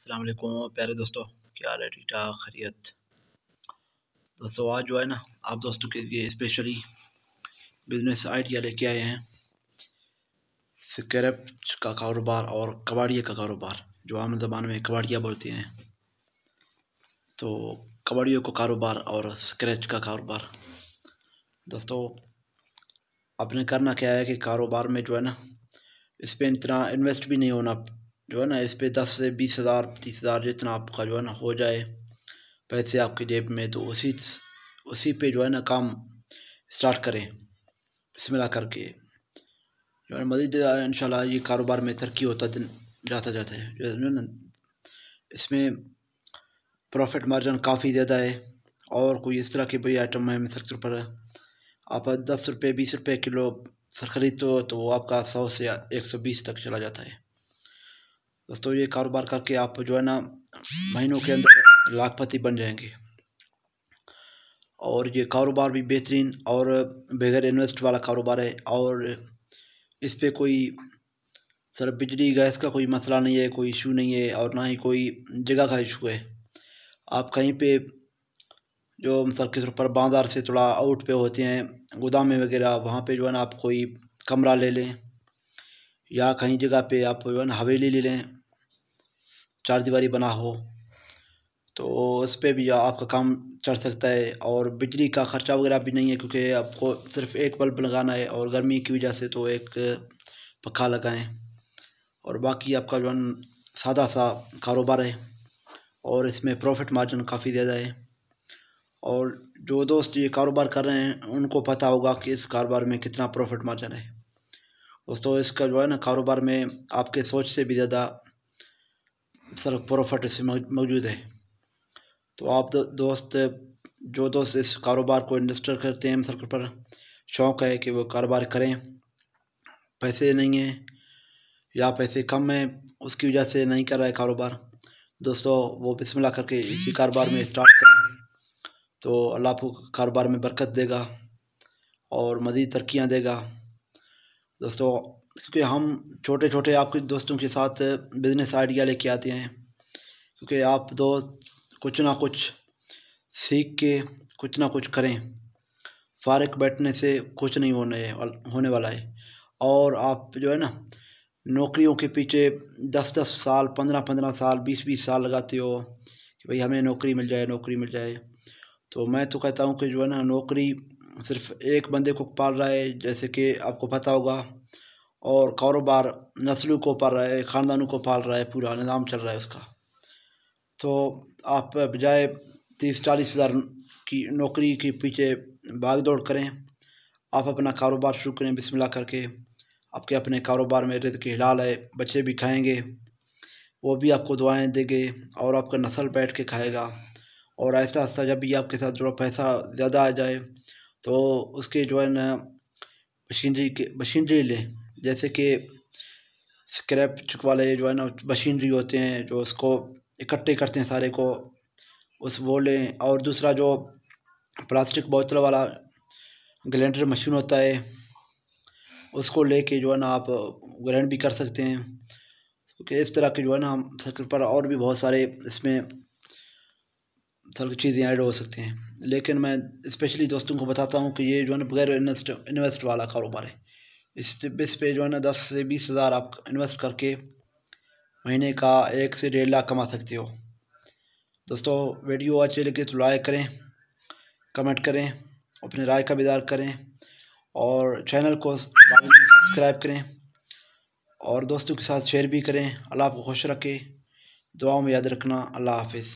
अस्सलाम वालेकुम प्यारे दोस्तों, क्या हाल है? ठीक ठाक खैरियत। दोस्तों आज जो है ना, आप दोस्तों के लिए स्पेशली बिजनेस आइडिया लेके आए हैं। स्क्रैप का कारोबार और कबाड़िया का कारोबार, जो आम ज़बान में कबाड़िया बोलते हैं। तो कबाड़ियों का कारोबार और स्क्रैच का कारोबार। दोस्तों आपने करना क्या है कि कारोबार में जो है ना, इस पर इतना इन्वेस्ट भी नहीं होना। जो है ना, इस पर 10 से 20 हज़ार 30 हज़ार जितना आपका जो है ना हो जाए पैसे आपकी जेब में, तो उसी पे जो है ना काम स्टार्ट करें बिस्मिल्लाह करके। जो है मज़ीद इंशाल्लाह ये कारोबार में तरक्की होता जाता है। जो है ना, इसमें प्रॉफिट मार्जिन काफ़ी ज़्यादा है। और कोई इस तरह के बड़ी आइटम है मिसल पर आप 10 रुपये 20 रुपये किलो सर खरीदते हो तो वो आपका 100 से 120 तक चला जाता है। दोस्तों ये कारोबार करके आप जो है ना महीनों के अंदर लाखपति बन जाएंगे। और ये कारोबार भी बेहतरीन और बगैर इन्वेस्ट वाला कारोबार है। और इस पे कोई सर बिजली गैस का कोई मसला नहीं है, कोई इशू नहीं है, और ना ही कोई जगह का इशू है। आप कहीं पे जो मिसाल के तौर पर बाज़ार से थोड़ा आउट पे होते हैं गोदाम में वगैरह, वहाँ पे जो है ना आप कोई कमरा ले लें, या कहीं जगह पे आप जो है ना हवेली ले लें, चार दीवारी बना हो, तो उस पर भी आपका काम चल सकता है। और बिजली का ख़र्चा वगैरह भी नहीं है, क्योंकि आपको सिर्फ एक बल्ब लगाना है और गर्मी की वजह से तो एक पंखा लगाएं। और बाकी आपका जो है सादा सा कारोबार है और इसमें प्रॉफिट मार्जिन काफ़ी ज़्यादा है। और जो दोस्त ये कारोबार कर रहे हैं उनको पता होगा कि इस कारोबार में कितना प्रॉफिट मार्जिन है। दोस्तों इसका जो है ना कारोबार में आपके सोच से भी ज़्यादा सर प्रॉफिट इसमें मौजूद है। तो आप जो दोस्त इस कारोबार को इंडस्टर करते हैं, मिसल पर शौक़ है कि वो कारोबार करें, पैसे नहीं हैं या पैसे कम हैं उसकी वजह से नहीं कर रहा है कारोबार, दोस्तों वो बिस्मिल्लाह करके इसी कारोबार में स्टार्ट करें, तो अल्लाह आपको कारोबार में बरकत देगा और मज़ीद तरक्कियाँ देगा। दोस्तों क्योंकि हम छोटे छोटे आपके दोस्तों के साथ बिज़नेस आइडिया लेके आते हैं, क्योंकि आप दोस्त कुछ ना कुछ सीख के कुछ ना कुछ करें। फारिग बैठने से कुछ नहीं होने वाला है। और आप जो है ना नौकरियों के पीछे 10-10 साल 15-15 साल 20-20 साल लगाते हो कि भाई हमें नौकरी मिल जाए, नौकरी मिल जाए। तो मैं तो कहता हूँ कि जो है ना नौकरी सिर्फ एक बंदे को पाल रहा है, जैसे कि आपको पता होगा, और कारोबार नस्लों को पाल रहा है, ख़ानदानों को पाल रहा है, पूरा निज़ाम चल रहा है उसका। तो आप बजाय 30-40 हज़ार की नौकरी के पीछे भाग दौड़ करें, आप अपना कारोबार शुरू करें बिस्मिल्लाह करके। आपके अपने कारोबार में रिज़्क़ हलाल है, बच्चे भी खाएंगे, वो भी आपको दुआएं देंगे और आपका नस्ल बैठ के खाएगा। और आहिस्ता आहिस्ता जब भी आपके साथ जो पैसा ज़्यादा आ जाए तो उसके जो है ना मशीनरी लें, जैसे कि स्क्रैप वाले जो है ना मशीनरी होते हैं जो उसको इकट्ठे करते हैं सारे को, वो लें। और दूसरा जो प्लास्टिक बोतल वाला ग्राइंडर मशीन होता है उसको लेके जो है ना आप ग्राइंड भी कर सकते हैं, क्योंकि इस तरह के जो है ना हम सर्कल पर और भी बहुत सारे इसमें सारी चीज़ें ऐड हो सकती हैं। लेकिन मैं स्पेशली दोस्तों को बताता हूँ कि ये जो है ना बगैर इन्वेस्ट वाला कारोबार है। इस पे जो है ना 10 से 20 हज़ार आप इन्वेस्ट करके महीने का 1 से 1.5 लाख कमा सकते हो। दोस्तों वीडियो अच्छी लगे तो लाइक करें, कमेंट करें, अपनी राय का इज़हार करें और चैनल को सब्सक्राइब करें और दोस्तों के साथ शेयर भी करें। अल्लाह आपको खुश रखे, दुआओं में याद रखना। अल्लाह हाफिज़।